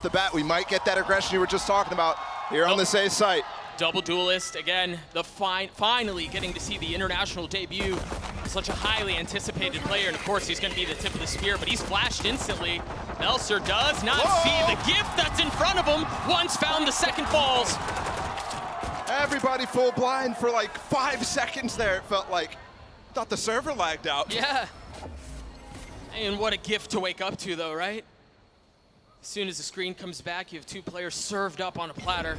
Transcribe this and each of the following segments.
the bat, we might get that aggression you were just talking about here on this A site. Double duelist, again, the finally getting to see the international debut. Such a highly anticipated player, and of course he's going to be the tip of the spear, but he's flashed instantly. Melser does not see the gift that's in front of him. Once found, the second falls. Everybody full blind for like 5 seconds there, it felt like. Thought the server lagged out. Yeah. And what a gift to wake up to though, right? As soon as the screen comes back, you have 2 players served up on a platter.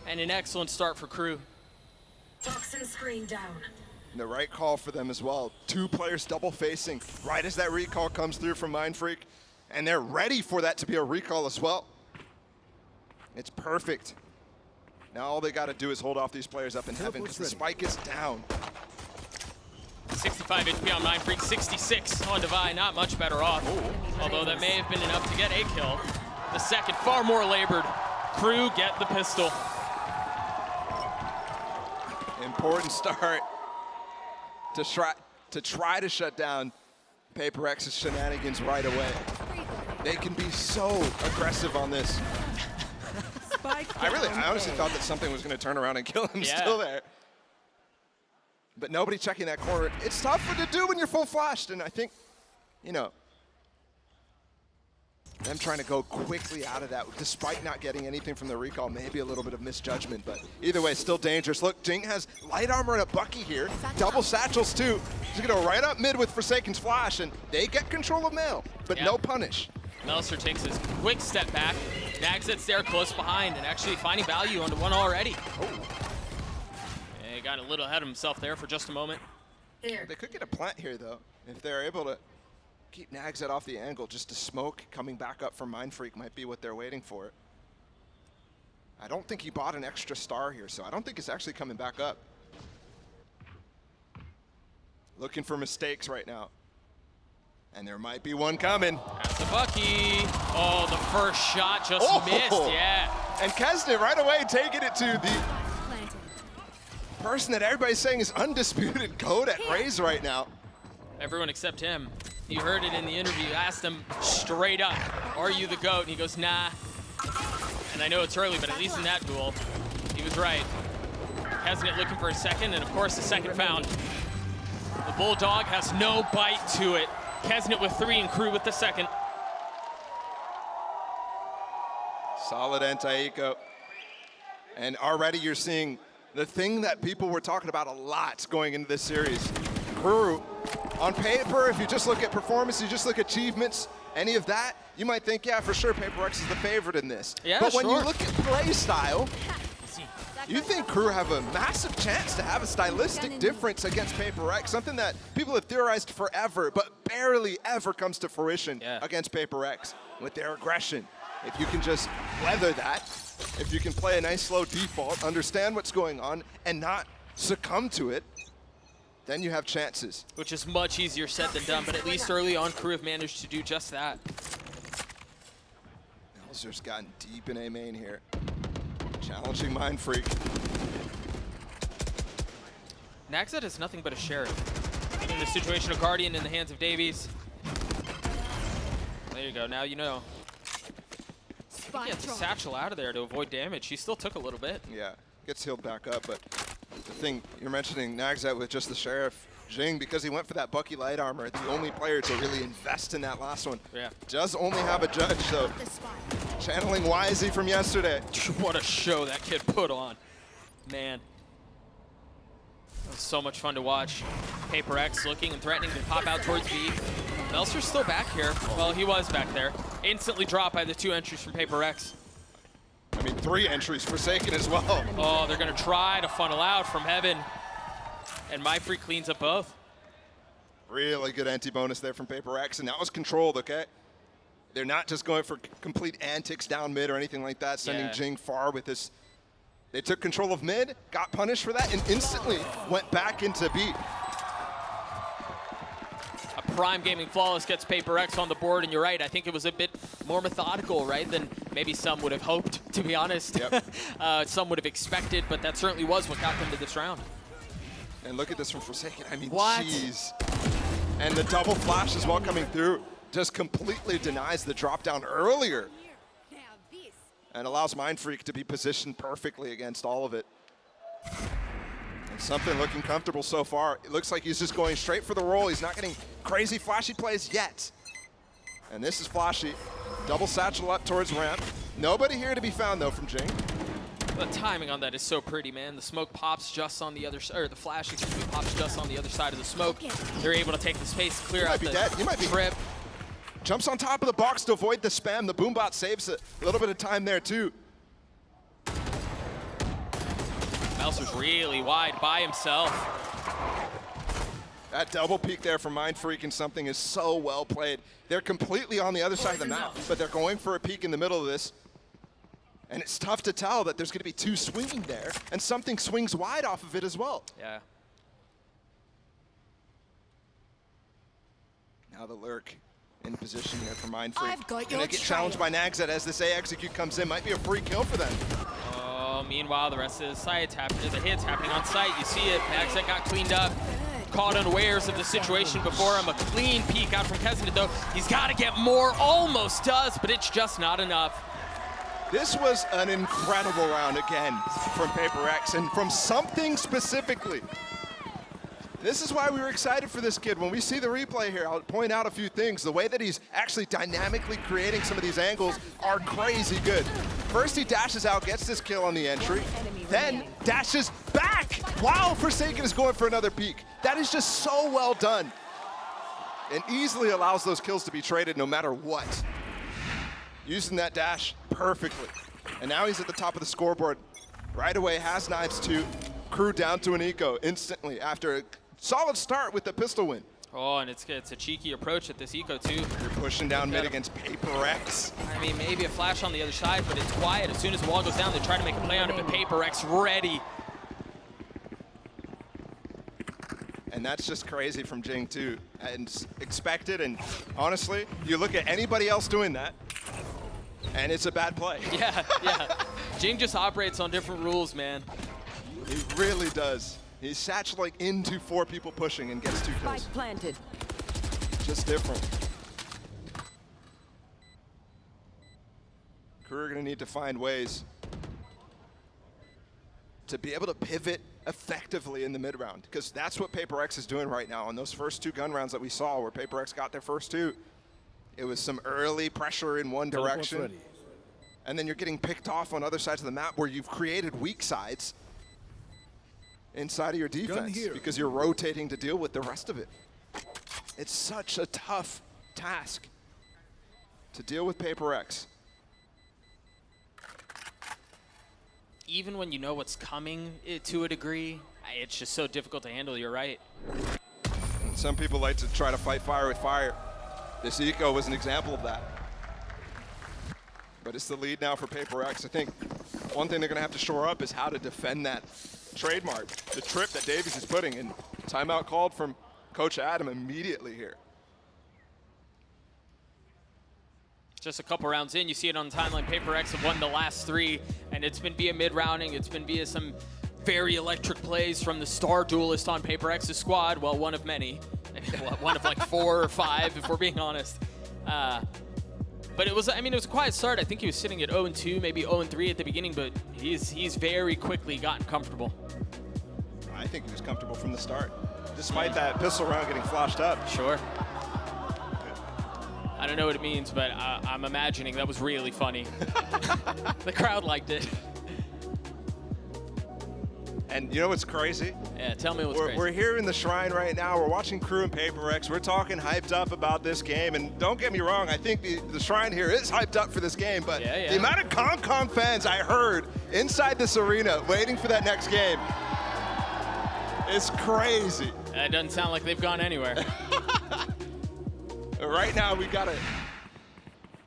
And an excellent start for KRÜ. Toxin screen down. And the right call for them as well. 2 players double facing right as that recall comes through from Mindfreak. And they're ready for that to be a recall as well. It's perfect. Now all they got to do is hold off these players up in heaven because the spike is down. 65 HP on Mindfreak, 66 on Divine, not much better off. Although that may have been enough to get a kill. The second, far more labored. KRÜ get the pistol. Important start to try to shut down PRX's shenanigans right away. They can be so aggressive on this. I honestly thought that something was going to turn around and kill him still there. But nobody checking that corner. It's tough to do when you're full flashed, and I think, you know, them trying to go quickly out of that, despite not getting anything from the recall, maybe a little bit of misjudgment, but either way, still dangerous. Look, Jing has light armor and a Bucky here, double satchels too. He's gonna go right up mid with Forsaken's flash, and they get control of Mail, but no punish. Melser takes his quick step back. Nagzet's there close behind and actually finding value onto one already. He got a little ahead of himself there for just a moment. They could get a plant here though, if they're able to keep Nagzet off the angle. Just a smoke coming back up from Mindfreak might be what they're waiting for. I don't think he bought an extra star here, so I don't think it's actually coming back up. Looking for mistakes right now. And there might be one coming. That's the Bucky. Oh, the first shot just missed, yeah. And Kesnet right away taking it to the person that everybody's saying is undisputed GOAT at Raze right now. Everyone except him. You heard it in the interview. Asked him straight up, are you the GOAT? And he goes, nah. And I know it's early, but at least in that duel, he was right. Kesnet looking for a second, and of course the second found. The Bulldog has no bite to it. Kesnet with 3 and KRÜ with the second. Solid anti-eco. And already you're seeing the thing that people were talking about a lot going into this series. KRÜ, on paper, if you just look at performance, you just look at achievements, any of that, you might think, yeah, for sure, PRX is the favorite in this. Yeah, but when you look at play style, you think KRÜ have a massive chance to have a stylistic difference against PRX, something that people have theorized forever, but barely ever comes to fruition against PRX with their aggression. If you can just weather that, if you can play a nice slow default, understand what's going on, and not succumb to it, then you have chances. Which is much easier said than done, but at least early on, KRÜ have managed to do just that. Melser's gotten deep in A main here. Challenging Mindfreak. Nagzet has nothing but a sheriff. In the situation of Guardian in the hands of Davies. There you go, now you know. He gets a satchel out of there to avoid damage. He still took a little bit. Yeah, gets healed back up, but the thing you're mentioning, Nagzet with just the sheriff, Jing, because he went for that Bucky light armor, the only player to really invest in that last one. Yeah. Does only have a judge, so channeling Wisey from yesterday. What a show that kid put on. Man. It was so much fun to watch. PRX looking and threatening to pop out towards B. Melser's still back here. Well, he was back there. Instantly dropped by the 2 entries from PRX. I mean, 3 entries, Forsaken as well. Oh, they're going to try to funnel out from heaven. And Mindfreak cleans up both. Really good anti-bonus there from PRX, and that was controlled, okay? They're not just going for complete antics down mid or anything like that, sending Jing far with this. They took control of mid, got punished for that, and instantly went back into B. A prime gaming flawless gets PRX on the board, and you're right, I think it was a bit more methodical, right, than maybe some would have hoped, to be honest. Yep. Some would have expected, but that certainly was what got them to this round. And look at this from Forsaken. I mean, what? Jeez. And the double flash as well coming through just completely denies the drop down earlier and allows Mindfreak to be positioned perfectly against all of it. And something looking comfortable so far. It looks like he's just going straight for the roll. He's not getting crazy flashy plays yet. And this is flashy. Double satchel up towards ramp. Nobody here to be found though from Jing. The timing on that is so pretty, man. The smoke pops just on the other side, or the flash, excuse me, pops just on the other side of the smoke. They're able to take the space, clear out the dead. He might be trip. Jumps on top of the box to avoid the spam. The boombot saves a little bit of time there too. Melser's really wide by himself. That double peek there from Mindfreak and something is so well played. They're completely on the other side of the map, but they're going for a peek in the middle of this. And it's tough to tell that there's going to be two swinging there, and something swings wide off of it as well. Yeah. Now the lurk in position here for Mindfreak. I've got Gonna your get challenged by Nagzet as this A execute comes in. Might be a free kill for them. Oh, meanwhile, the rest of the site's happening. The hit's happening on site. You see it. Nagzet got cleaned up. Caught unawares of the situation before him. A clean peek out from Kesinit, though. He's got to get more. Almost does, but it's just not enough. This was an incredible round again from PRX, and from something specifically. This is why we were excited for this kid. When we see the replay here, I'll point out a few things. The way that he's actually dynamically creating some of these angles are crazy good. First, he dashes out, gets this kill on the entry, then dashes back while Forsaken is going for another peek. That is just so well done, and easily allows those kills to be traded no matter what. Using that dash perfectly. And now he's at the top of the scoreboard. Right away, has knives too. KRÜ down to an eco instantly after a solid start with the pistol win. Oh, and it's a cheeky approach at this eco too. You're pushing down mid against PRX. I mean, maybe a flash on the other side, but it's quiet. As soon as the wall goes down, they try to make a play on it, but PRX ready. And that's just crazy from Jing too. And expected, and honestly, you look at anybody else doing that, and it's a bad play. Yeah, yeah. Jing just operates on different rules, man. He really does. He's satcheling into 4 people pushing and gets 2 kills. Spike planted. Just different. KRÜ are gonna need to find ways to be able to pivot effectively in the mid round, because that's what PRX is doing right now. On those first 2 gun rounds that we saw where PRX got their first 2, it was some early pressure in one direction, and then you're getting picked off on other sides of the map where you've created weak sides inside of your defense because you're rotating to deal with the rest of it. It's such a tough task to deal with PRX. Even when you know what's coming to a degree, it's just so difficult to handle, you're right. And some people like to try to fight fire with fire. This eco was an example of that. But it's the lead now for PRX. I think one thing they're gonna have to shore up is how to defend that trademark, the trip that Davies is putting in. Timeout called from Coach Adam immediately here. Just a couple rounds in, you see it on the timeline. PRX have won the last 3, and it's been via mid-rounding. It's been via some very electric plays from the star duelist on PRX's squad. Well, one of many. One of like 4 or 5, if we're being honest. But it was a quiet start. I think he was sitting at 0-2, maybe 0-3 at the beginning, but he's very quickly gotten comfortable. I think he was comfortable from the start, despite that pistol round getting flashed up. Sure. I don't know what it means, but I'm imagining that was really funny. The crowd liked it. And you know what's crazy? Yeah, tell me what's crazy. We're here in the Shrine right now. We're watching KRÜ and PRX. We're talking hyped up about this game. And don't get me wrong, I think the Shrine here is hyped up for this game. But the amount of ComCom fans I heard inside this arena waiting for that next game is crazy. That doesn't sound like they've gone anywhere. Right now, we got to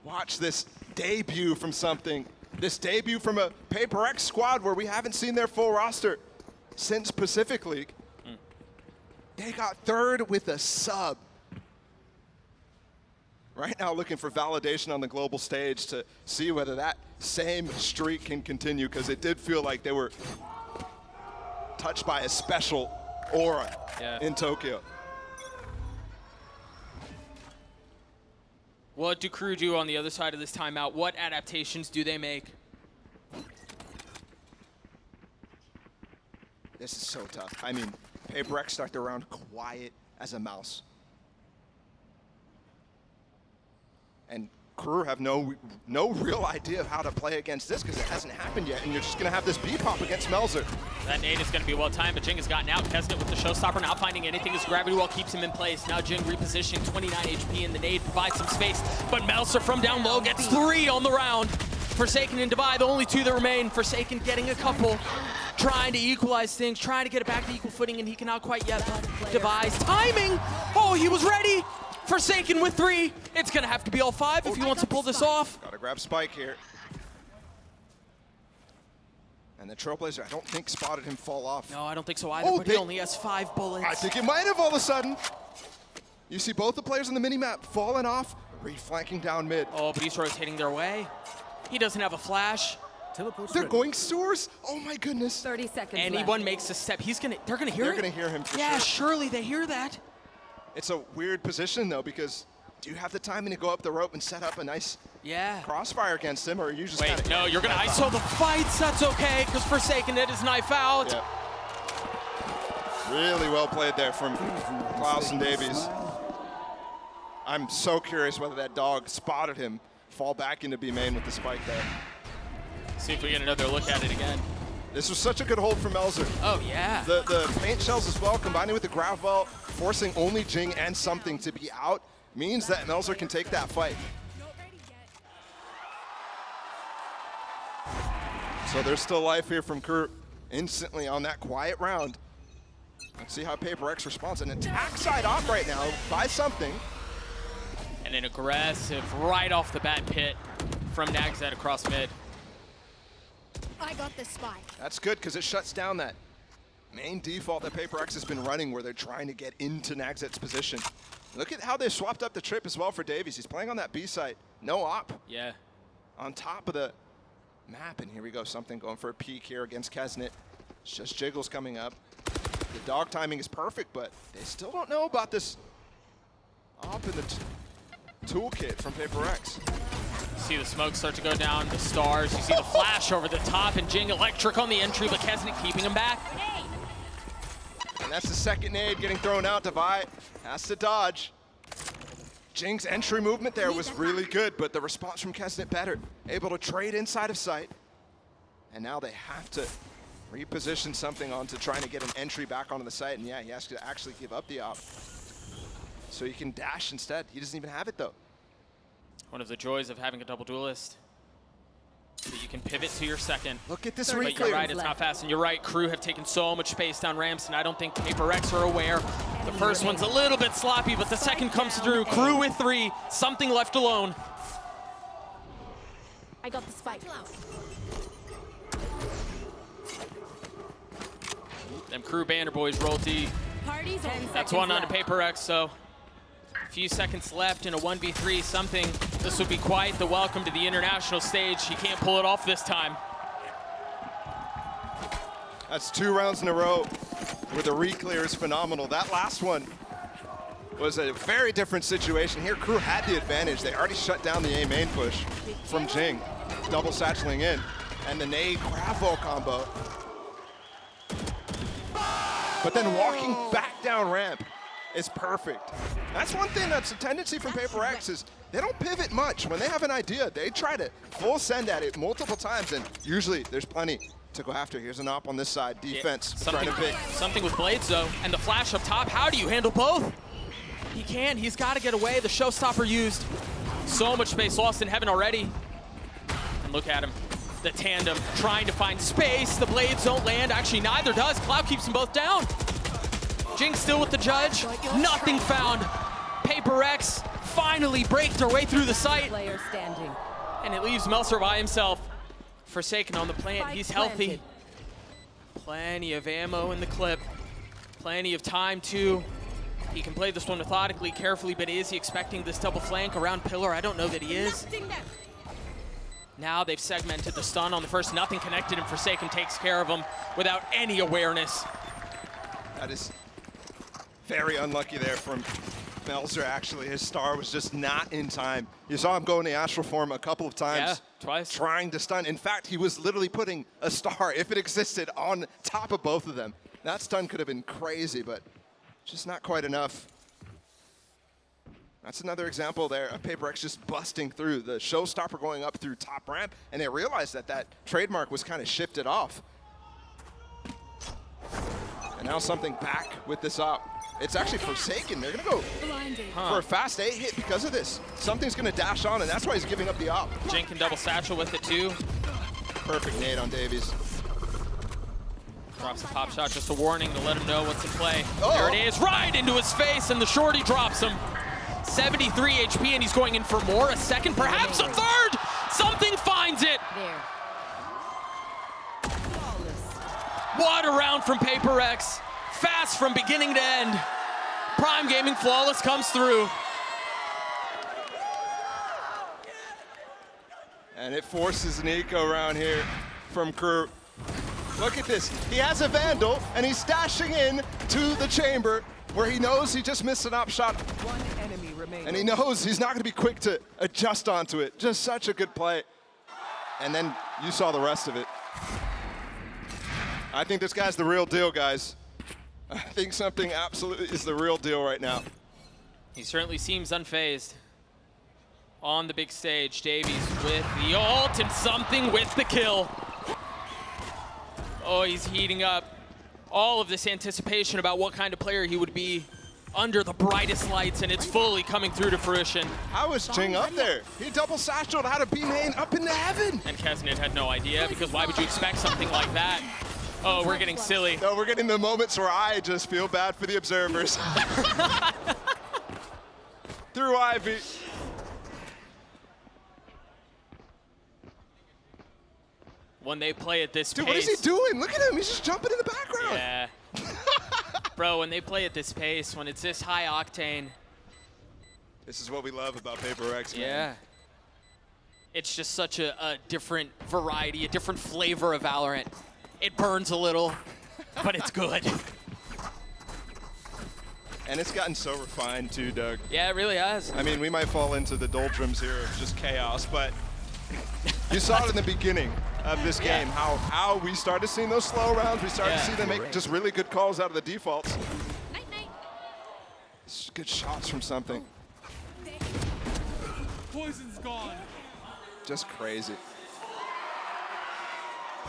watch this debut from something. This debut from a PRX squad where we haven't seen their full roster since Pacific League. They got 3rd with a sub. Right now looking for validation on the global stage to see whether that same streak can continue, because it did feel like they were touched by a special aura in Tokyo. What do KRÜ do on the other side of this timeout? What adaptations do they make? This is so tough. I mean, PRX start the round quiet as a mouse. And KRÜ have no real idea of how to play against this because it hasn't happened yet, and you're just gonna have this B-pop against Melzer. That nade is gonna be well timed, but Jing has gotten out. Kesnet with the showstopper, not finding anything as gravity well keeps him in place. Now Jing repositioning, 29 HP, and the nade provides some space, but Melzer from down low gets 3 on the round. Forsaken and Divide, the only 2 that remain. Forsaken getting a couple, trying to equalize things, trying to get it back to equal footing, and he cannot quite yet. Devi's timing, oh, he was ready. Forsaken with 3. It's gonna have to be all 5 if he wants to pull this off. Gotta grab Spike here. And the Trailblazer, I don't think spotted him fall off. No, I don't think so either, but he only has 5 bullets. I think it might have all of a sudden. You see both the players on the mini-map falling off, reflanking down mid. Oh, but he's rotating their way. He doesn't have a flash. They're going sewers. Oh my goodness. 30 seconds Anyone left. makes a step, they're gonna hear it. They're gonna hear him for Yeah, sure. surely they hear that. It's a weird position though, because do you have the timing to go up the rope and set up a nice crossfire against him, or are you just Wait, no, you're gonna ISO the fights. That's okay, because Forsaken did his knife out. Yep. Really well played there from Klaus and Davies. I'm so curious whether that dog spotted him fall back into B main with the spike there. See if we get another look at it again. This was such a good hold from Melzer. Oh, yeah. The paint shells as well, combining with the grav vault, forcing only Jing and something to be out, means that Melzer can take that fight. So there's still life here from KRÜ instantly on that quiet round. Let's see how PRX responds. An attack side off right now by something. And an aggressive right off the bat pit from Nagzet across mid. I got the spike. That's good because it shuts down that main default that PRX has been running where they're trying to get into Nagzet's position. Look at how they swapped up the trip as well for Davies. He's playing on that B site. No op. Yeah. On top of the map, and here we go. Something going for a peek here against Kesnet. It's just Jiggles coming up. The dog timing is perfect, but they still don't know about this op in the toolkit from PRX. See the smoke start to go down, the stars. You see the flash over the top, and Jing electric on the entry, but Kesnet keeping him back. And that's the second nade getting thrown out. Devi has to dodge. Jing's entry movement there was really good, but the response from Kesnet better. Able to trade inside of sight. And now they have to reposition something onto trying to get an entry back onto the site. And yeah, he has to actually give up the op. So he can dash instead. He doesn't even have it though. One of the joys of having a double duelist. That you can pivot to your second. Look at this But reclear. you're right, it's not fast. And you're right, KRÜ have taken so much space down ramps, and I don't think PRX are aware. The first one's a little bit sloppy, but the second comes through. KRÜ with 3, something left alone. I got the spike. Them KRÜ banner boys roll D. Party's on. That's one onto PRX, so a few seconds left in a 1v3, something. This would be quite the welcome to the international stage. He can't pull it off this time. That's 2 rounds in a row where the reclear is phenomenal. That last one was a very different situation. Here, KRÜ had the advantage. They already shut down the A main push from Jing, double satcheling in, and the nade gravel combo. But then walking back down ramp is perfect. That's one thing that's a tendency from PRX is they don't pivot much. When they have an idea, they try to full send at it multiple times, and usually there's plenty to go after. Here's an op on this side, defense, trying to pick. Something with blades though, and the flash up top. How do you handle both? He can, he's got to get away. The showstopper used. So much space lost in heaven already. And look at him, the tandem trying to find space. The blades don't land, actually neither does. Cloud keeps them both down. Jing still with the judge, nothing found. PRX finally break their way through the site. Player standing. And it leaves Melzer by himself. Forsaken on the plant, he's healthy. Plenty of ammo in the clip. Plenty of time too. He can play this one methodically, carefully, but is he expecting this double flank around pillar? I don't know that he is. Now they've segmented the stun on the first, nothing connected, and Forsaken takes care of him without any awareness. That is very unlucky there from Melzer, actually. His star was just not in time. You saw him go in the astral form a couple of times. Yeah, twice. Trying to stun. In fact, he was literally putting a star, if it existed, on top of both of them. That stun could have been crazy, but just not quite enough. That's another example there of PRX just busting through. The showstopper going up through top ramp, and they realized that that trademark was kind of shifted off. And now something back with this op. It's actually Forsaken. They're going to go for a fast A hit because of this. Something's going to dash on, and that's why he's giving up the op. Jink can double satchel with it too. Perfect nade on Davies. Drops a pop shot, just a warning to let him know what's in play. Oh. There it is, right into his face, and the shorty drops him. 73 HP, and he's going in for more. A second, perhaps a third! Something finds it! There. What a round from PRX. Fast from beginning to end. Prime Gaming Flawless comes through. And it forces an eco round here from KRÜ. Look at this. He has a Vandal, and he's dashing in to the chamber where he knows he just missed an op shot. One enemy remaining. And he knows he's not going to be quick to adjust onto it. Just such a good play. And then you saw the rest of it. I think this guy's the real deal, guys. I think something absolutely is the real deal right now. He certainly seems unfazed. On the big stage, Davies with the ult and something with the kill. Oh, he's heating up. All of this anticipation about what kind of player he would be under the brightest lights, and it's fully coming through to fruition. How was Jing up there? He double satcheled, had a B main up into heaven. And Kesnit had no idea, because why would you expect something like that? Oh, we're getting silly. No, we're getting the moments where I just feel bad for the observers. Through Ivy. When they play at this Dude, pace. what is he doing? Look at him, he's just jumping in the background. Yeah. Bro, when they play at this pace, when it's this high octane. This is what we love about PRX, man. Yeah. It's just such a different variety, a different flavor of Valorant. It burns a little, but it's good. And it's gotten so refined too, Doug. Yeah, it really has. I mean, we might fall into the doldrums here of just chaos, but you saw it in the beginning of this game, how we started seeing those slow rounds. We started to see them make just really good calls out of the defaults. Good shots from something. Poison's gone. Just crazy.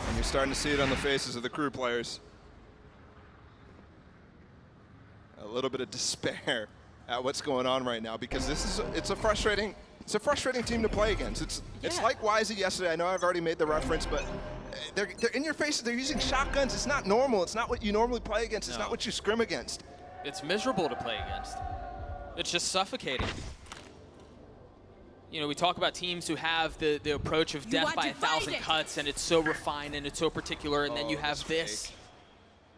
And you're starting to see it on the faces of the KRÜ players. A little bit of despair at what's going on right now, because it's a frustrating team to play against. It's like YZ yesterday. I know I've already made the reference, but they're in your face. They're using shotguns. It's not normal. It's not what you normally play against. It's not what you scrim against. It's miserable to play against. It's just suffocating. You know, we talk about teams who have the approach of death by 1,000 cuts, and it's so refined and it's so particular, and then you have this. Fake.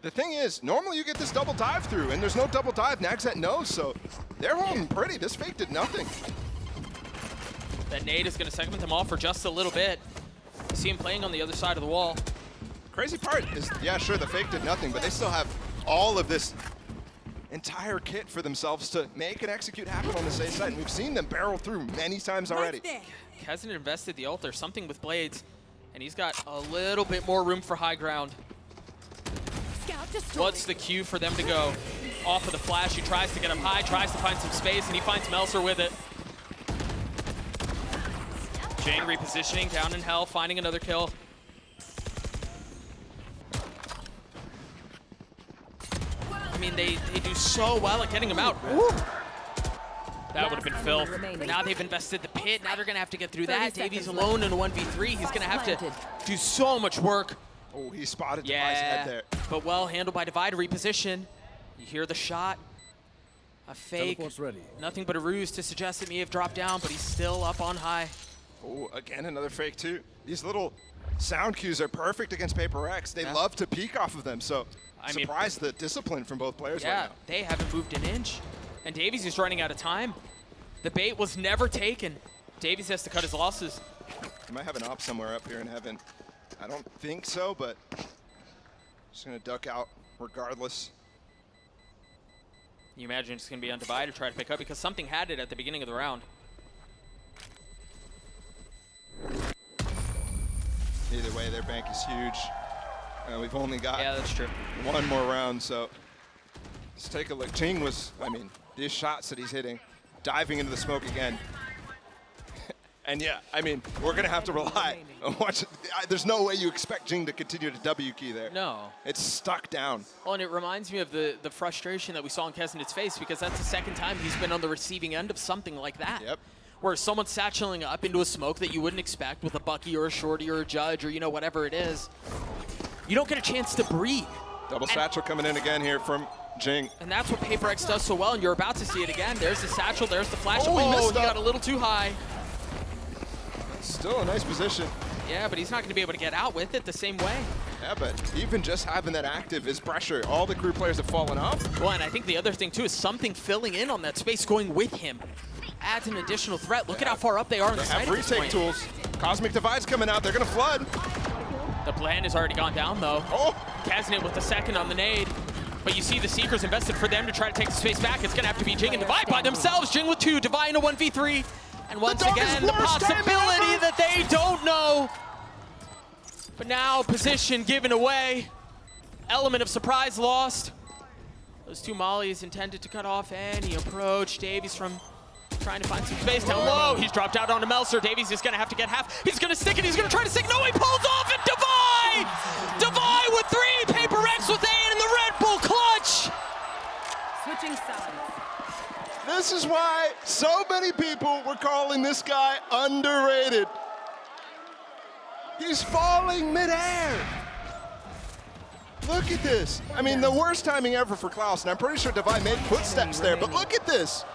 The thing is, normally you get this double dive through, and there's no double dive. Naxat knows, so they're holding pretty. This fake did nothing. That nade is going to segment them off for just a little bit. You see him playing on the other side of the wall. Crazy part is, yeah, sure, the fake did nothing, but they still have all of this entire kit for themselves to make and execute happen on the safe side, and we've seen them barrel through many times already. Hasn't invested the ult. There's something with Blades, and he's got a little bit more room for high ground. What's the cue for them to go? Off of the flash, he tries to get up high, tries to find some space, and he finds Melser with it. Jane repositioning, down in hell, finding another kill. I mean, they do so well at getting him out. Ooh. That would have been filth. Now they've invested the pit. Now they're going to have to get through that. Davies alone in a 1v3. He's going to have to do so much work. Oh, he spotted Devi's head there. But well handled by Divide. Reposition. You hear the shot. A fake. Ready. Nothing but a ruse to suggest that he have dropped down, but he's still up on high. Oh, again, another fake too. These little sound cues are perfect against PRX. They love to peek off of them, so surprised the discipline from both players right now. They haven't moved an inch. And Davies is running out of time. The bait was never taken. Davies has to cut his losses. He might have an op somewhere up here in heaven. I don't think so, but just gonna duck out regardless. You imagine it's gonna be on Divide to try to pick up, because something had it at the beginning of the round. Either way, their bank is huge. And we've only got that's true. one more round, so let's take a look. Jing was, I mean, these shots that he's hitting, diving into the smoke again. And yeah, I mean, we're going to have to rely on watching. There's no way you expect Jing to continue to W key there. No. It's stuck down. Well, and it reminds me of the frustration that we saw in Kesnet's face, because that's the second time he's been on the receiving end of something like that. Yep. Where someone's satcheling up into a smoke that you wouldn't expect with a Bucky or a Shorty or a Judge or, you know, whatever it is. You don't get a chance to breathe. Double satchel coming in again here from Jing. And that's what PaperX does so well, and you're about to see it again. There's the satchel, there's the flash. Oh, he missed he up. got a little too high. Still a nice position. Yeah, but he's not going to be able to get out with it the same way. Yeah, but even just having that active is pressure. All the KRÜ players have fallen off. Well, and I think the other thing, too, is something filling in on that space going with him. Adds an additional threat. Look at how far up they are in the side Have at this retake point. tools. Cosmic Divide's coming out. They're going to flood. The plan has already gone down, though. Oh! Kesnet with the second on the nade. But you see the Seekers invested for them to try to take the space back. It's going to have to be Jing and Divide by themselves. Jing with 2, Divide in a 1v3. And once again, the possibility that they don't know. But now, position given away. Element of surprise lost. Those 2 mollies intended to cut off any approach. Davies from trying to find some space down low. He's dropped out onto Melser. Davies is going to have to get half. He's going to stick it. He's going to try to stick. No, he pulls off and Divide! Divide with 3. PaperX with 8 in the Red Bull clutch. Switching sides. This is why so many people were calling this guy underrated. He's falling midair. Look at this. I mean, the worst timing ever for Klaus, and I'm pretty sure Divide made footsteps there, but look at this.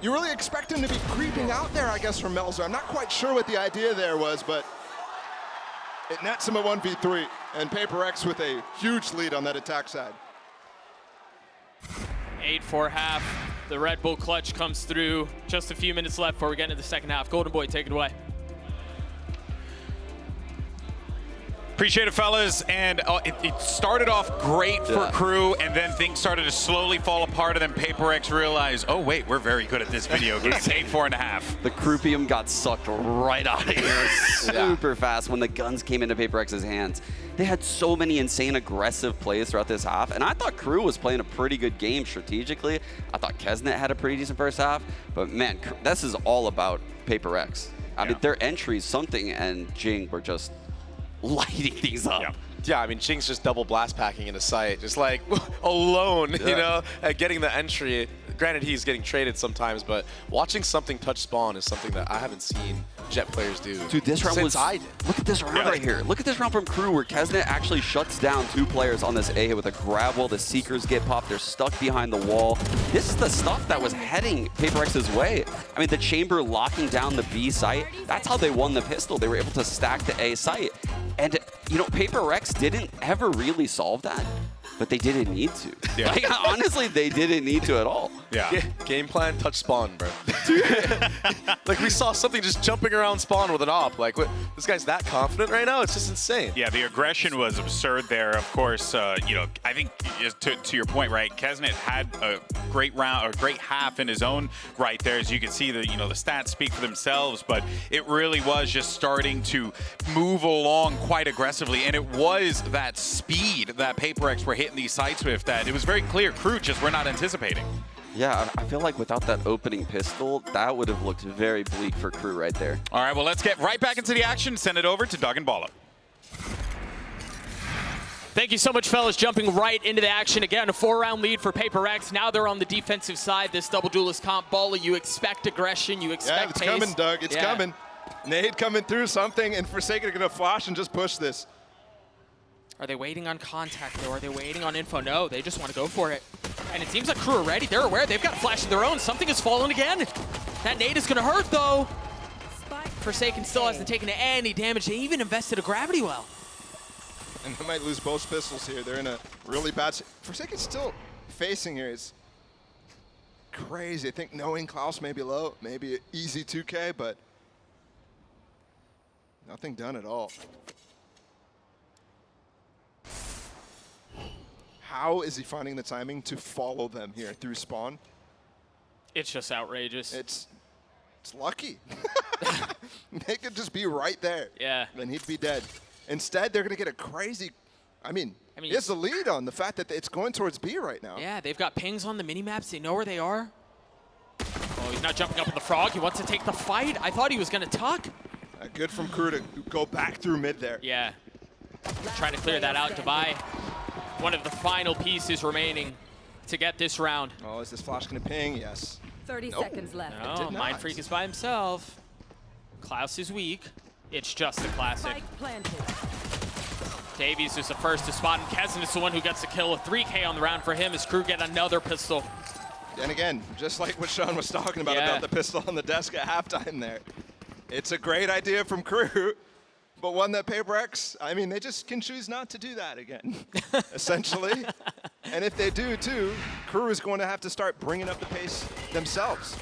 You really expect him to be creeping out there, I guess, from Melzer. I'm not quite sure what the idea there was, but it nets him a 1v3, and PaperX with a huge lead on that attack side. 8-4 half. The Red Bull clutch comes through. Just a few minutes left before we get into the second half. Golden Boy, take it away. Appreciate it, fellas. And it started off great for KRÜ, and then things started to slowly fall apart, and then PaperX realized, oh, wait, we're very good at this video game. 8-4.5. The Krupium got sucked right out of here super fast when the guns came into PaperX's hands. They had so many insane aggressive plays throughout this half, and I thought KRÜ was playing a pretty good game strategically. I thought Kesnet had a pretty decent first half, but man, this is all about PaperX. I mean, their entries, Something and Jing were just lighting things up. Yeah, I mean, Jing's just double blast packing into sight, just like alone, you know, at getting the entry. Granted, he's getting traded sometimes, but watching Something touch spawn is something that I haven't seen Jet players do. Dude, this round since was. I did. Look at this round right here. Look at this round from KRÜ where Kesnet actually shuts down 2 players on this A hit with a grab wall. The Seekers get popped. They're stuck behind the wall. This is the stuff that was heading PaperX's way. I mean, the chamber locking down the B site. That's how they won the pistol. They were able to stack the A site. And, you know, PaperX didn't ever really solve that, but they didn't need to. Yeah. Like, honestly, they didn't need to at all. Yeah. Game plan, touch spawn, bro. Like, we saw Something just jumping around spawn with an op. Like, what, this guy's that confident right now? It's just insane. Yeah, the aggression was absurd there. Of course, you know, I think to your point, right? Kesnet had a great round, or great half in his own right there, as you can see. The the stats speak for themselves, but it really was just starting to move along quite aggressively, and it was that speed that PaperX were hitting these sites with that it was very clear KRÜ just were not anticipating. Yeah, I feel like without that opening pistol, that would have looked very bleak for KRÜ right there. All right, well, let's get right back into the action. Send it over to Doug and Bala. Thank you so much, fellas. Jumping right into the action again. A 4-round lead for PaperX. Now they're on the defensive side. This double duelist comp. Bala, you expect aggression. You expect it's pace. coming, Doug. It's coming. Nade coming through Something, and Forsaken are going to flash and just push this. Are they waiting on contact, though? Are they waiting on info? No, they just want to go for it. And it seems like KRÜ are ready. They're aware. They've got a flash of their own. Something has fallen again. That nade is going to hurt, though. Forsaken still hasn't taken any damage. They even invested a gravity well. And they might lose both pistols here. They're in a really bad... Forsaken's still facing here. It's crazy. I think knowing Klaus may be low, maybe an easy 2K, but nothing done at all. How is he finding the timing to follow them here through spawn? It's just outrageous. It's lucky. They could just be right there. Yeah. Then he'd be dead. Instead, they're going to get a crazy I mean he has the lead on the fact that it's going towards B right now. Yeah, they've got pings on the mini-maps. They know where they are. Oh, he's not jumping up with the frog. He wants to take the fight. I thought he was going to tuck. Good from KRÜ to go back through mid there. Yeah. Trying to clear that out. Devi, one of the final pieces remaining to get this round. Oh, is this flash going to ping? Yes. 30 seconds left. No, Mind Freak is by himself. Klaus is weak. It's just a classic. Spike planted. Davies is the first to spot him. Kesn is the one who gets the kill. A 3K on the round for him as KRÜ get another pistol. And again, just like what Sean was talking about the pistol on the desk at halftime there. It's a great idea from KRÜ, but one that PRX, I mean, they just can choose not to do that again, essentially. And if they do too, KRÜ is going to have to start bringing up the pace themselves.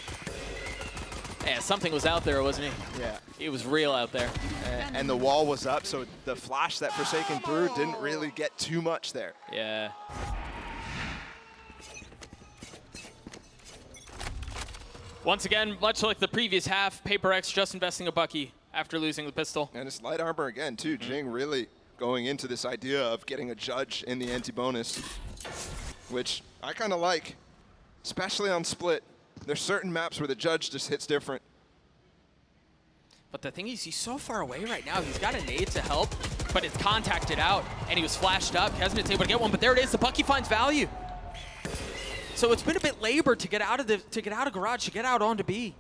Yeah, something was out there, wasn't he? Yeah. He was real out there. And the wall was up, so the flash that Forsaken threw didn't really get too much there. Yeah. Once again, much like the previous half, PRX just investing a Bucky after losing the pistol. And it's light armor again, too. Jing really going into this idea of getting a judge in the anti-bonus, which I kind of like, especially on split. There's certain maps where the judge just hits different. But the thing is, he's so far away right now. He's got a nade to help, but it's contacted out, and he was flashed up. Kesn's able to get one, but there it is. The Bucky finds value. So it's been a bit labored to get out of garage, to get out onto B.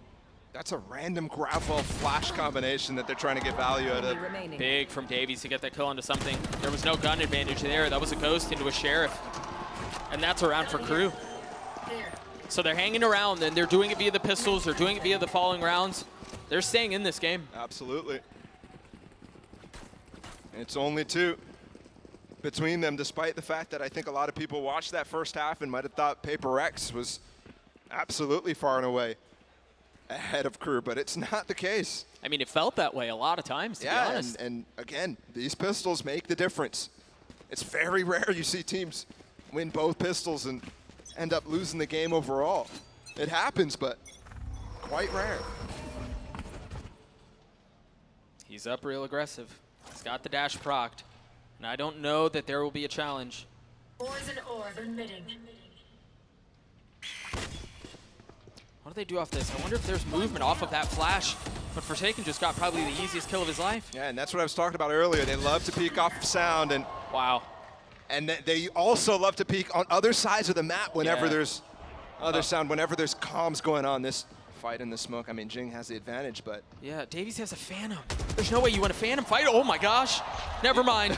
That's a random gravel flash combination that they're trying to get value out of. Big from Davies to get that kill onto something. There was no gun advantage there. That was a ghost into a sheriff. And that's a round for KRÜ. So they're hanging around, and they're doing it via the pistols. They're doing it via the falling rounds. They're staying in this game. Absolutely. It's only 2 between them, despite the fact that I think a lot of people watched that first half and might have thought PRX was absolutely far and away ahead of KRÜ, but it's not the case. I mean, it felt that way a lot of times, to be honest. And again, these pistols make the difference. It's very rare you see teams win both pistols and end up losing the game overall. It happens, but quite rare. He's up real aggressive. He's got the dash procced. And I don't know that there will be a challenge. Ores and orb emitting. What do they do off this? I wonder if there's movement off of that flash. But Forsaken just got probably the easiest kill of his life. Yeah, and that's what I was talking about earlier. They love to peek off of sound, and wow. And they also love to peek on other sides of the map whenever there's sound, whenever there's comms going on. This fight in the smoke, I mean, Jing has the advantage, but... Yeah, Davies has a Phantom. There's no way you win a Phantom fight. Oh my gosh. Never mind.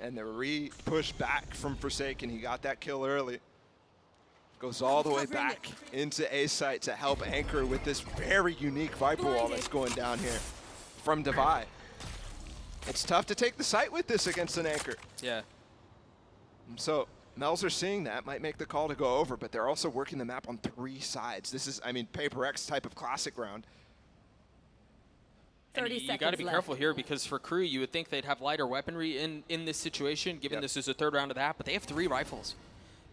And the re-push back from Forsaken. He got that kill early. Goes all the way back into A site to help anchor with this very unique Viper wall that's going down here from Devi. It's tough to take the site with this against an anchor. Yeah. So Mel's are seeing that, might make the call to go over, but they're also working the map on 3 sides. This is, I mean, PRX type of classic round. And you got to be careful here, because for KRÜ, you would think they'd have lighter weaponry in this situation, given this is the 3rd round of the half, but they have 3 rifles.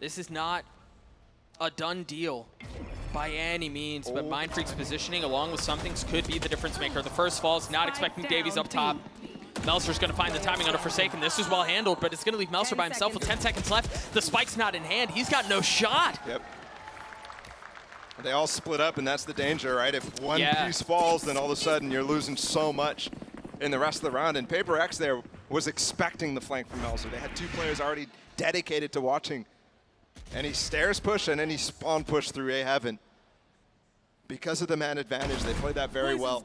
This is not a done deal by any means, but Mind Freak's positioning, along with some things, could be the difference maker. The first falls, not expecting Davies up top. Melser's going to find the timing on a Forsaken. This is well handled, but it's going to leave Melser by himself with 10 seconds left. The spike's not in hand. He's got no shot. Yep. They all split up, and that's the danger, right? If one piece falls, then all of a sudden you're losing so much in the rest of the round. And PRX there was expecting the flank from Melser. They had 2 players already dedicated to watching. And he stairs push and then he spawn push through A heaven. Because of the man advantage, they played that very well.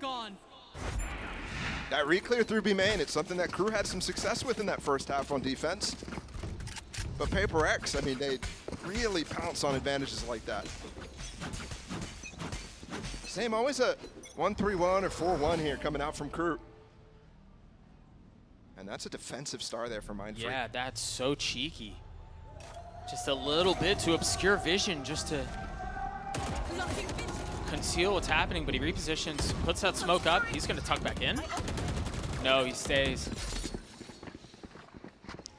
That re-clear through B main, it's something that KRÜ had some success with in that first half on defense. But PRX, I mean, they really pounce on advantages like that. Same, always a 1-3-1 or 4-1 here coming out from KRÜ. And that's a defensive star there for Mind Freak. Yeah, that's so cheeky. Just a little bit to obscure vision, just to conceal what's happening, but he repositions, puts that smoke up. He's going to tuck back in. No, he stays.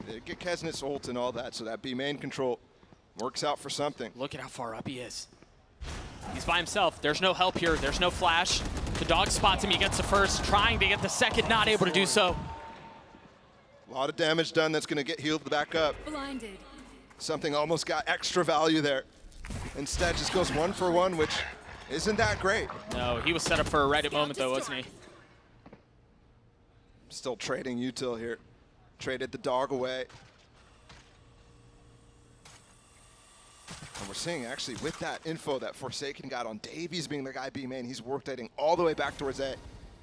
They get Kesnet's ult and all that, so that B main control works out for something. Look at how far up he is. He's by himself. There's no help here. There's no flash. The dog spots him, he gets the first, trying to get the second, not able to do so. A lot of damage done that's gonna get healed back up. Blinded. Something almost got extra value there. Instead, just goes 1 for 1, which isn't that great. No, he was set up for a Reddit moment though, wasn't he? Still trading util here. Traded the dog away. And we're seeing actually with that info that Forsaken got on Davies being the guy B main, he's rotating all the way back towards A.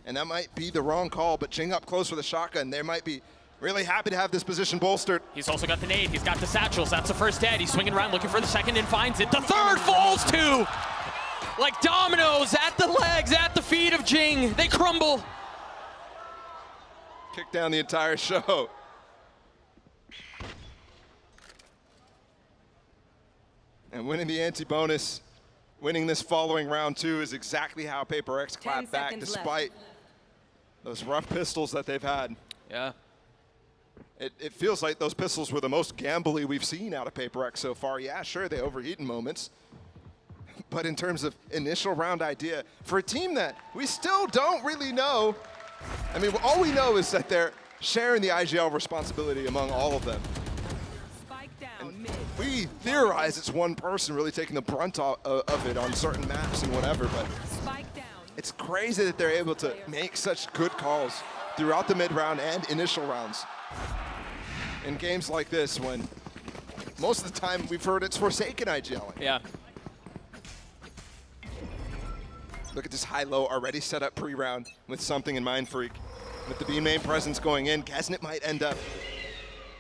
And that might be the wrong call, but Jing up close with a shotgun. They might be really happy to have this position bolstered. He's also got the nade, he's got the satchels, that's the first dead. He's swinging around looking for the second and finds it. The third falls too! Like dominoes at the legs, at the feet of Jing. They crumble. Kick down the entire show. And winning the anti-bonus, winning this following round 2 is exactly how PRX clapped back despite those rough pistols that they've had. Yeah. It feels like those pistols were the most gambly we've seen out of PRX so far. Yeah, sure, they overheat in moments. But in terms of initial round idea, for a team that we still don't really know, I mean, all we know is that they're sharing the IGL responsibility among all of them. Spike down mid. We theorize it's one person really taking the brunt of it on certain maps and whatever, but Spike down. it's crazy that they're able to make such good calls throughout the mid-round and initial rounds. In games like this, when most of the time we've heard it's Forsaken IGLing. Yeah. Look at this high-low already set up pre-round with something in Mind Freak. With the B main presence going in, Kesnet might end up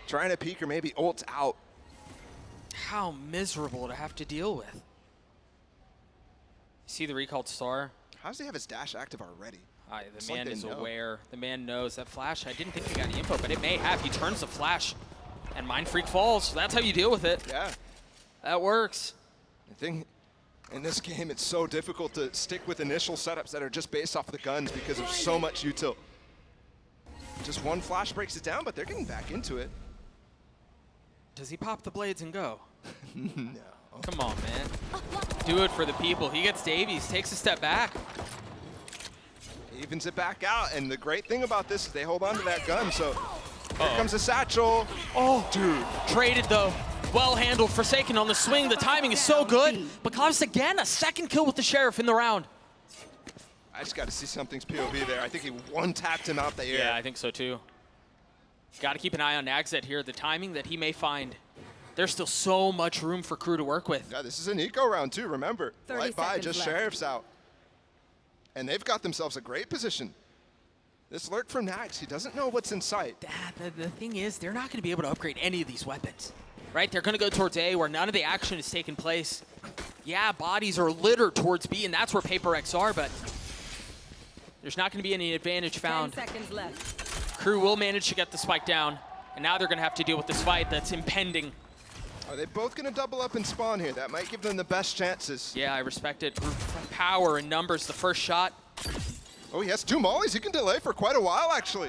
trying to peek or maybe ult out. How miserable to have to deal with. You see the recalled star? How does he have his dash active already? The man is aware. The man knows that flash. I didn't think he got any info, but it may have. He turns the flash, and Mind Freak falls. That's how you deal with it. Yeah. That works. I think in this game, it's so difficult to stick with initial setups that are just based off of the guns because of so much util. Just one flash breaks it down, but they're getting back into it. Does he pop the blades and go? No. Come on, man. Do it for the people. He gets Davies, takes a step back. Evens it back out, and the great thing about this is they hold on to that gun, so here comes a satchel. Oh, dude. Traded, though. Well handled. Forsaken on the swing. The timing is so good. But Clavs again, a second kill with the Sheriff in the round. I just got to see something's POV there. I think he one-tapped him out the air. Yeah, I think so, too. Got to keep an eye on Nagzet here. The timing that he may find. There's still so much room for KRÜ to work with. Yeah, this is an eco round, too, remember. 30 Right by, seconds just left. Sheriff's out. And they've got themselves a great position. This lurk from Nags, he doesn't know what's in sight. The thing is, they're not going to be able to upgrade any of these weapons, right? They're going to go towards A where none of the action is taking place. Yeah, bodies are littered towards B, and that's where PRX are, but there's not going to be any advantage found. 10 seconds left. KRÜ will manage to get the spike down, and now they're going to have to deal with this fight that's impending. Are they both going to double up and spawn here? That might give them the best chances. Yeah, I respect it. Power and numbers, the first shot. Oh, he has 2 mollies. He can delay for quite a while, actually.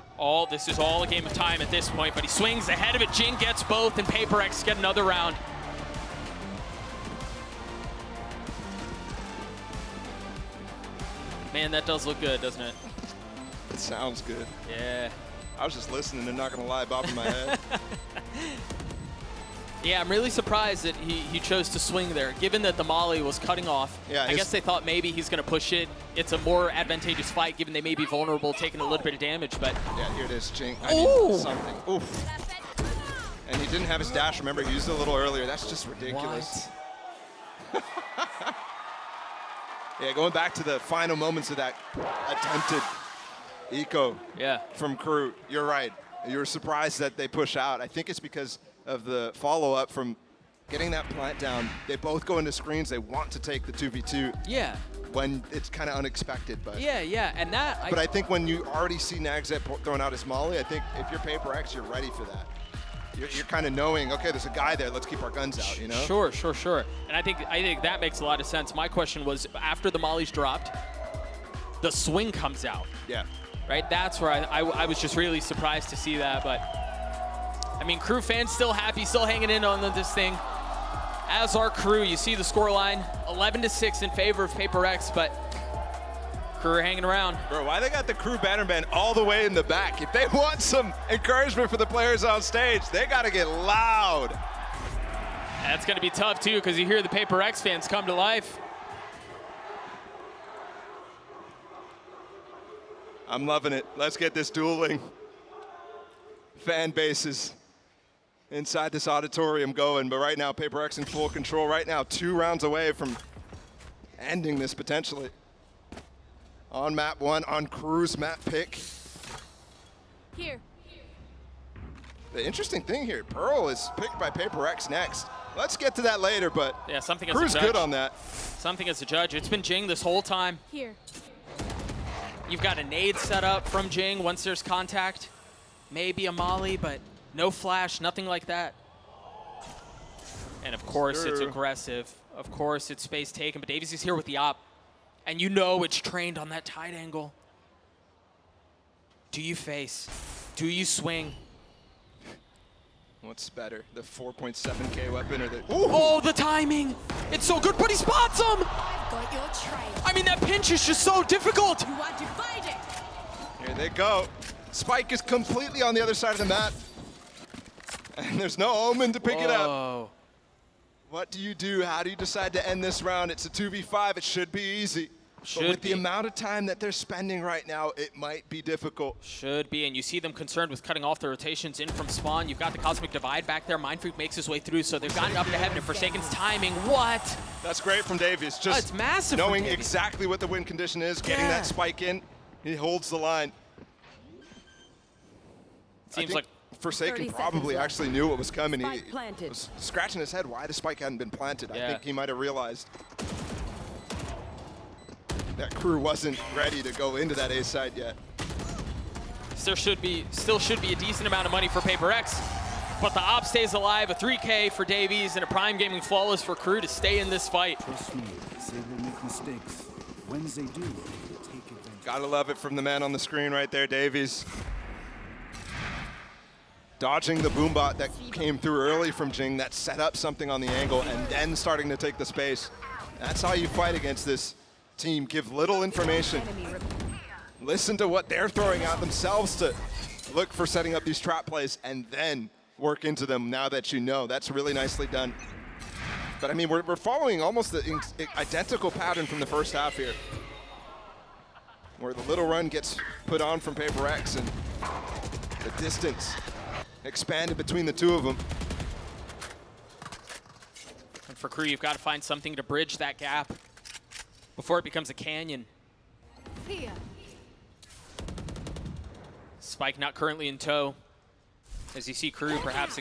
This is all a game of time at this point, but he swings ahead of it. Jing gets both, and PRX get another round. Man, that does look good, doesn't it? It sounds good. Yeah. I was just listening and not going to lie, bobbing my head. Yeah, I'm really surprised that he chose to swing there, given that the molly was cutting off. Yeah, I guess they thought maybe he's going to push it. It's a more advantageous fight, given they may be vulnerable, taking a little bit of damage, but... Yeah, here it is, Jing. I Ooh. need something. Oof. And he didn't have his dash. Remember, he used it a little earlier. That's just ridiculous. What? Yeah, going back to the final moments of that attempted eco Yeah. from KRÜ, you're right. You were surprised that they push out. I think it's because of the follow-up from getting that plant down. They both go into screens. They want to take the 2v2 Yeah. when it's kind of unexpected. But Yeah, and that... But I think when you already see Nagzet throwing out his molly, I think if you're PRX, you're ready for that. You're kind of knowing, okay, there's a guy there. Let's keep our guns out, you know? Sure. And I think that makes a lot of sense. My question was, after the molly's dropped, the swing comes out. Yeah. Right? That's where I was just really surprised to see that. But, I mean, KRÜ fans still happy, still hanging in on this thing. As are KRÜ. You see the scoreline, 11-6 in favor of PRX, but KRÜ hanging around. Bro, why they got the KRÜ banner band all the way in the back? If they want some encouragement for the players on stage, they got to get loud. That's going to be tough, too, because you hear the Paper X fans come to life. I'm loving it. Let's get this dueling. Fan bases inside this auditorium going, but right now, Paper X in full control. Right now, 2 rounds away from ending this potentially. On map 1, on KRÜ's map pick. Here. The interesting thing here, Pearl is picked by Paper X next. Let's get to that later, but yeah, something as KRÜ's a judge. good on that. Something as a judge. It's been Jing this whole time. Here. You've got a nade set up from Jing once there's contact. Maybe a molly, but no flash, nothing like that. And of course, it's aggressive. Of course, it's space taken, but Davies is here with the op. And you know it's trained on that tight angle. Do you face? Do you swing? What's better, the 4.7K weapon or the... Oh, the timing! It's so good, but he spots him! I've got your trail. I mean, that pinch is just so difficult! You want to fight it? Here they go. Spike is completely on the other side of the map. And there's no Omen to pick it up. Oh. What do you do? How do you decide to end this round? It's a 2v5. It should be easy. But with the amount of time that they're spending right now, it might be difficult. Should be, and you see them concerned with cutting off the rotations in from spawn. You've got the Cosmic Divide back there. Mindfreak makes his way through, so they've gotten up to heaven. And Forsaken's timing, what? That's great from Davies. Just it's massive knowing from Davies. exactly what the win condition is, getting that spike in, he holds the line. Seems like Forsaken probably actually knew what was coming. He planted. was scratching his head why the spike hadn't been planted. I think he might have realized that KRÜ wasn't ready to go into that A side yet. still should be a decent amount of money for Paper X, but the op stays alive. A 3K for Davies and a Prime Gaming Flawless for KRÜ to stay in this fight. Trust me, say they make mistakes. When they do, take advantage. Gotta love it from the man on the screen right there, Davies. Dodging the boombot that came through early from Jing that set up something on the angle and then starting to take the space. That's how you fight against this team. Give little information. Listen to what they're throwing out themselves to look for setting up these trap plays and then work into them now that you know. That's really nicely done. But I mean, we're following almost the identical pattern from the first half here, where the little run gets put on from Paper X and the distance expanded between the two of them. And for KRÜ, you've got to find something to bridge that gap before it becomes a canyon. Here. Spike not currently in tow. As you see KRÜ perhaps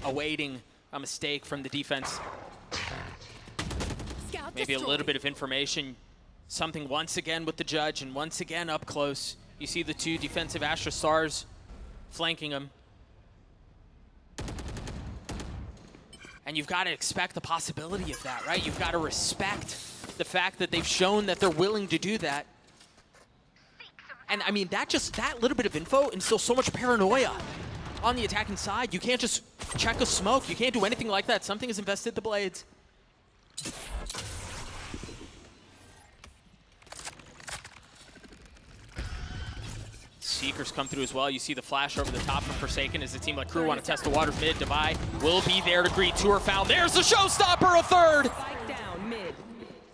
awaiting a mistake from the defense. Scout Maybe a destroyed. little bit of information. Something once again with the judge and once again up close. You see the 2 defensive Astra Stars flanking him. And you've got to expect the possibility of that, right? You've got to respect the fact that they've shown that they're willing to do that. And I mean, that little bit of info instills so much paranoia on the attacking side. You can't just check a smoke. You can't do anything like that. Something has invested the blades. Seekers come through as well. You see the flash over the top from Forsaken as the team like KRÜ want to test the waters mid. Divide will be there to greet. 2 are found. There's the showstopper, a third. Spike down mid.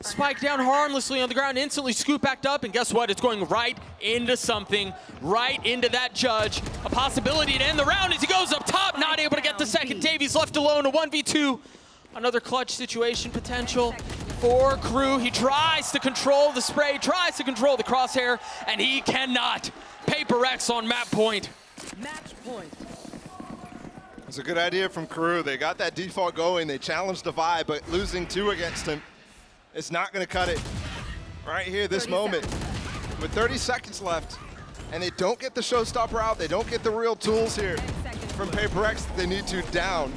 Spike down harmlessly on the ground, instantly scoop backed up, and guess what? It's going right into something, right into that judge. A possibility to end the round as he goes up top, not able to get the second. Davies left alone, a 1v2. Another clutch situation potential for KRÜ. He tries to control the spray, tries to control the crosshair, and he cannot. Paper X on map point. Match point. It's a good idea from KRÜ. They got that default going. They challenged Divide, but losing 2 against him, it's not going to cut it. Right here, this moment, with 30 seconds left, and they don't get the showstopper out. They don't get the real tools here from Paper X that they need to down.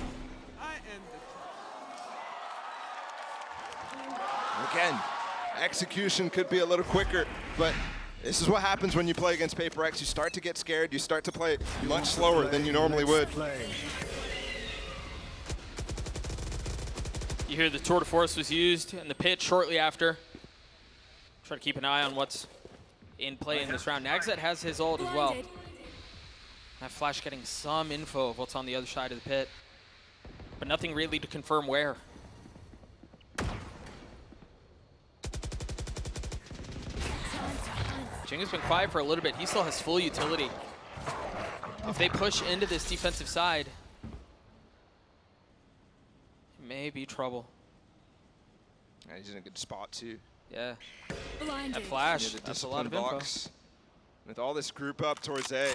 Again, execution could be a little quicker, but this is what happens when you play against Paper X. You start to get scared. You start to play much slower than you normally would. You hear the tour de force was used in the pit shortly after. Try to keep an eye on what's in play in this round. Nagzet has his ult as well. That Flash getting some info of what's on the other side of the pit, but nothing really to confirm where. Jing has been quiet for a little bit. He still has full utility. If they push into this defensive side, it may be trouble. Yeah, he's in a good spot too. Yeah. Blinded. That Flash, Near the that's a lot of discipline info. box. With all this group up towards A,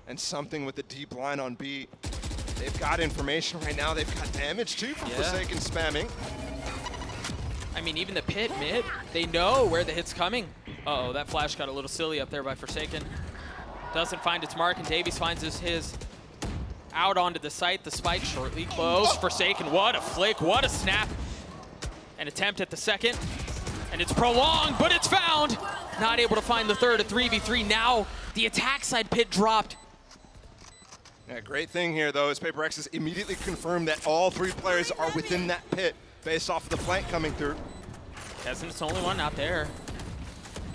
and something with the deep line on B. They've got information right now. They've got damage too from Forsaken spamming. I mean, even the pit mid, they know where the hit's coming. Uh-oh, that Flash got a little silly up there by Forsaken. Doesn't find its mark, and Davies finds his out onto the site. The spike shortly close. Forsaken, what a flick, what a snap. An attempt at the second, and it's prolonged, but it's found. Not able to find the third, a 3v3. Now the attack side pit dropped. Yeah, great thing here though is PaperX has immediately confirmed that all 3 players are within that pit based off of the flank coming through. Kesnet's the only one out there.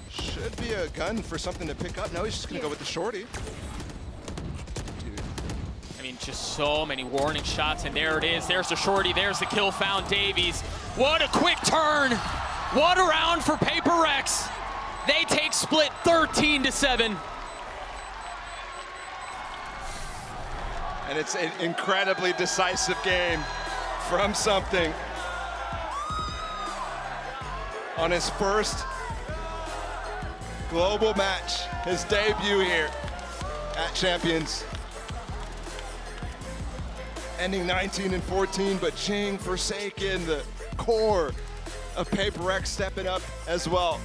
Should be a gun for something to pick up. No, he's just gonna go with the shorty. Dude. I mean, just so many warning shots, and there it is. There's the shorty, there's the kill found Davies. What a quick turn. What a round for PaperX. They take split 13-7. And it's an incredibly decisive game from Something. On his first global match, his debut here at Champions. Ending 19-14, but Jing, Forsaken, the core of PaperX stepping up as well.